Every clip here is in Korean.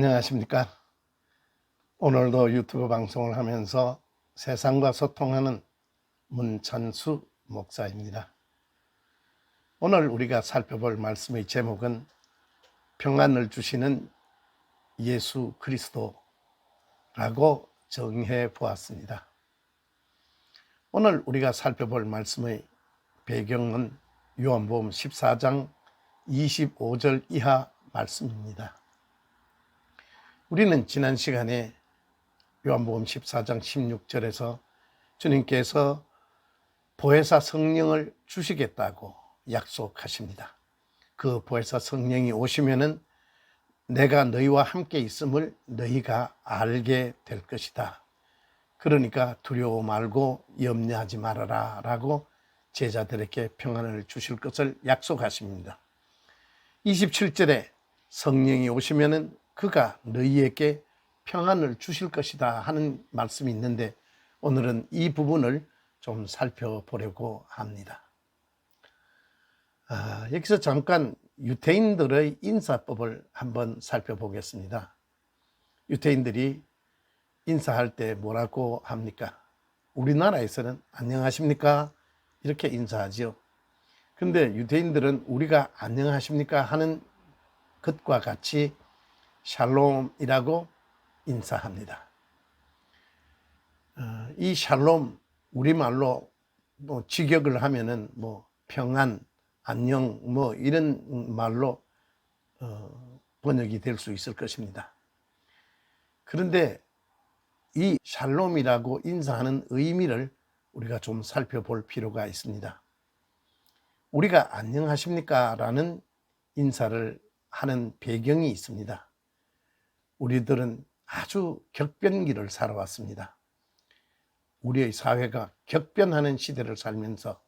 안녕하십니까. 오늘도 유튜브 방송을 하면서 세상과 소통하는 문찬수 목사입니다. 오늘 우리가 살펴볼 말씀의 제목은 평안을 주시는 예수 그리스도라고 정해 보았습니다. 오늘 우리가 살펴볼 말씀의 배경은 요한복음 14장 25절 이하 말씀입니다. 우리는 지난 시간에 요한복음 14장 16절에서 주님께서 보혜사 성령을 주시겠다고 약속하십니다. 그 보혜사 성령이 오시면은 내가 너희와 함께 있음을 너희가 알게 될 것이다. 그러니까 두려워 말고 염려하지 말아라 라고 제자들에게 평안을 주실 것을 약속하십니다. 27절에 성령이 오시면은 그가 너희에게 평안을 주실 것이다 하는 말씀이 있는데 오늘은 이 부분을 좀 살펴보려고 합니다. 여기서 잠깐 유대인들의 인사법을 한번 살펴보겠습니다. 유대인들이 인사할 때 뭐라고 합니까? 우리나라에서는 안녕하십니까? 이렇게 인사하죠. 근데 유대인들은 우리가 안녕하십니까? 하는 것과 같이 샬롬이라고 인사합니다. 이 샬롬 우리말로 직역을 하면은 평안, 안녕 이런 말로 번역이 될 수 있을 것입니다. 그런데 이 샬롬이라고 인사하는 의미를 우리가 좀 살펴볼 필요가 있습니다. 우리가 안녕하십니까? 라는 인사를 하는 배경이 있습니다. 우리들은 아주 격변기를 살아왔습니다. 우리의 사회가 격변하는 시대를 살면서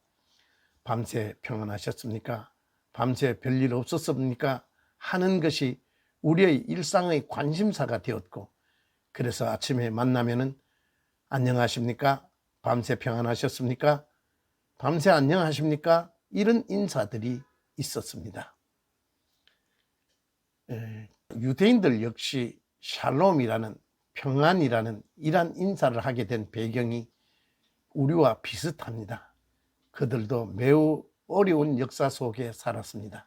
밤새 평안하셨습니까? 밤새 별일 없었습니까? 하는 것이 우리의 일상의 관심사가 되었고, 그래서 아침에 만나면은 안녕하십니까? 밤새 평안하셨습니까? 밤새 안녕하십니까? 이런 인사들이 있었습니다. 유대인들 역시 샬롬이라는 평안이라는 이러한 인사를 하게 된 배경이 우리와 비슷합니다. 그들도 매우 어려운 역사 속에 살았습니다.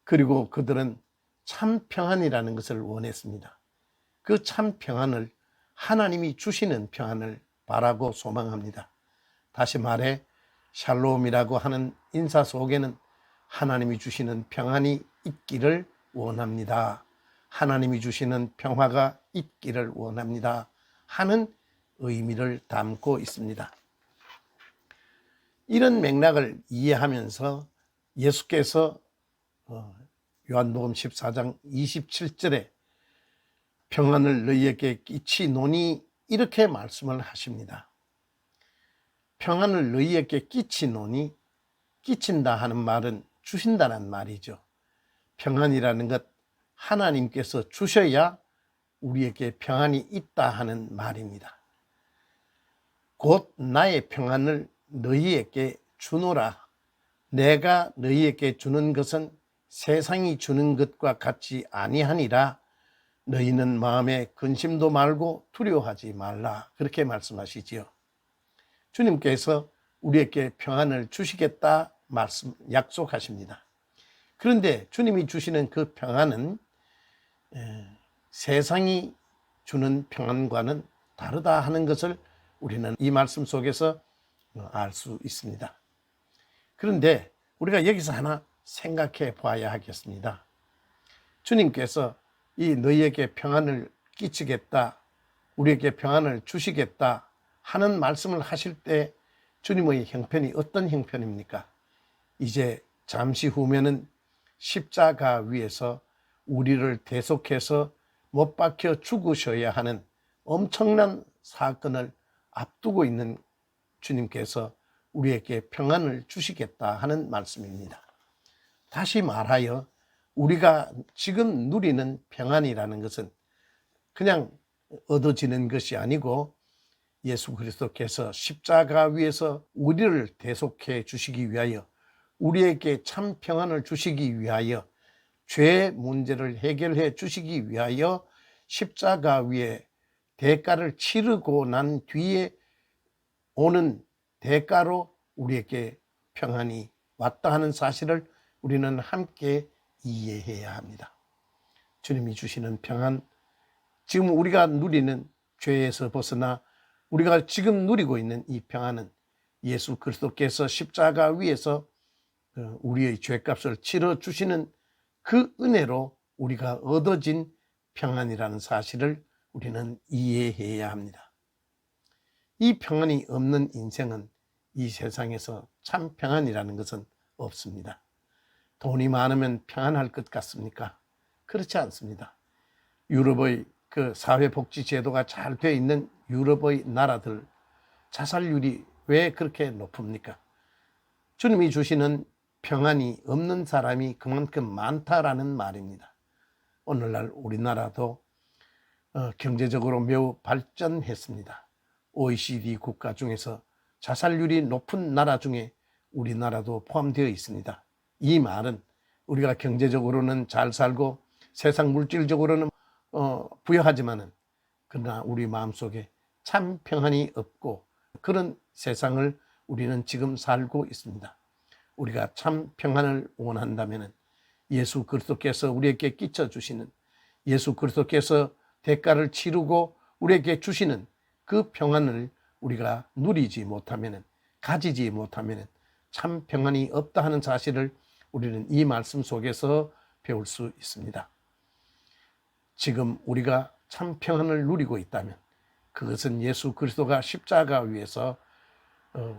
그리고 그들은 참 평안이라는 것을 원했습니다. 그 참 평안을 하나님이 주시는 평안을 바라고 소망합니다. 다시 말해 샬롬이라고 하는 인사 속에는 하나님이 주시는 평안이 있기를 원합니다. 하나님이 주시는 평화가 있기를 원합니다 하는 의미를 담고 있습니다. 이런 맥락을 이해하면서 예수께서 요한복음 14장 27절에 평안을 너희에게 끼치노니 이렇게 말씀을 하십니다. 평안을 너희에게 끼치노니, 끼친다 하는 말은 주신다는 말이죠. 평안이라는 것 하나님께서 주셔야 우리에게 평안이 있다 하는 말입니다. 곧 나의 평안을 너희에게 주노라. 내가 너희에게 주는 것은 세상이 주는 것과 같이 아니하니라. 너희는 마음에 근심도 말고 두려워하지 말라. 그렇게 말씀하시지요. 주님께서 우리에게 평안을 주시겠다 약속하십니다. 그런데 주님이 주시는 그 평안은 세상이 주는 평안과는 다르다 하는 것을 우리는 이 말씀 속에서 알 수 있습니다. 그런데 우리가 여기서 하나 생각해 봐야 하겠습니다. 주님께서 이 너희에게 평안을 끼치겠다, 우리에게 평안을 주시겠다 하는 말씀을 하실 때 주님의 형편이 어떤 형편입니까? 이제 잠시 후면은 십자가 위에서 우리를 대속해서 못 박혀 죽으셔야 하는 엄청난 사건을 앞두고 있는 주님께서 우리에게 평안을 주시겠다 하는 말씀입니다. 다시 말하여 우리가 지금 누리는 평안이라는 것은 그냥 얻어지는 것이 아니고 예수 그리스도께서 십자가 위에서 우리를 대속해 주시기 위하여, 우리에게 참 평안을 주시기 위하여 죄의 문제를 해결해 주시기 위하여 십자가 위에 대가를 치르고 난 뒤에 오는 대가로 우리에게 평안이 왔다 하는 사실을 우리는 함께 이해해야 합니다. 주님이 주시는 평안, 지금 우리가 누리는 죄에서 벗어나 우리가 지금 누리고 있는 이 평안은 예수 그리스도께서 십자가 위에서 우리의 죄값을 치러주시는 그 은혜로 우리가 얻어진 평안이라는 사실을 우리는 이해해야 합니다. 이 평안이 없는 인생은 이 세상에서 참 평안이라는 것은 없습니다. 돈이 많으면 평안할 것 같습니까? 그렇지 않습니다. 유럽의 그 사회복지 제도가 잘 되어 있는 유럽의 나라들 자살률이 왜 그렇게 높습니까? 주님이 주시는 평안이 없는 사람이 그만큼 많다라는 말입니다. 오늘날 우리나라도 경제적으로 매우 발전했습니다. OECD 국가 중에서 자살률이 높은 나라 중에 우리나라도 포함되어 있습니다. 이 말은 우리가 경제적으로는 잘 살고 세상 물질적으로는 부유하지만은 그러나 우리 마음속에 참 평안이 없고 그런 세상을 우리는 지금 살고 있습니다. 우리가 참 평안을 원한다면 예수 그리스도께서 우리에게 끼쳐주시는, 예수 그리스도께서 대가를 치르고 우리에게 주시는 그 평안을 우리가 누리지 못하면, 가지지 못하면 참 평안이 없다 하는 사실을 우리는 이 말씀 속에서 배울 수 있습니다. 지금 우리가 참 평안을 누리고 있다면 그것은 예수 그리스도가 십자가 위에서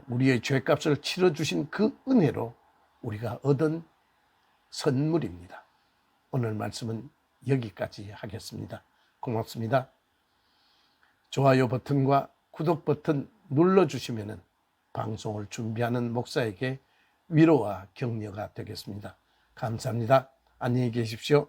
우리의 죄값을 치러주신 그 은혜로 우리가 얻은 선물입니다. 오늘 말씀은 여기까지 하겠습니다. 고맙습니다. 좋아요 버튼과 구독 버튼 눌러주시면 방송을 준비하는 목사에게 위로와 격려가 되겠습니다. 감사합니다. 안녕히 계십시오.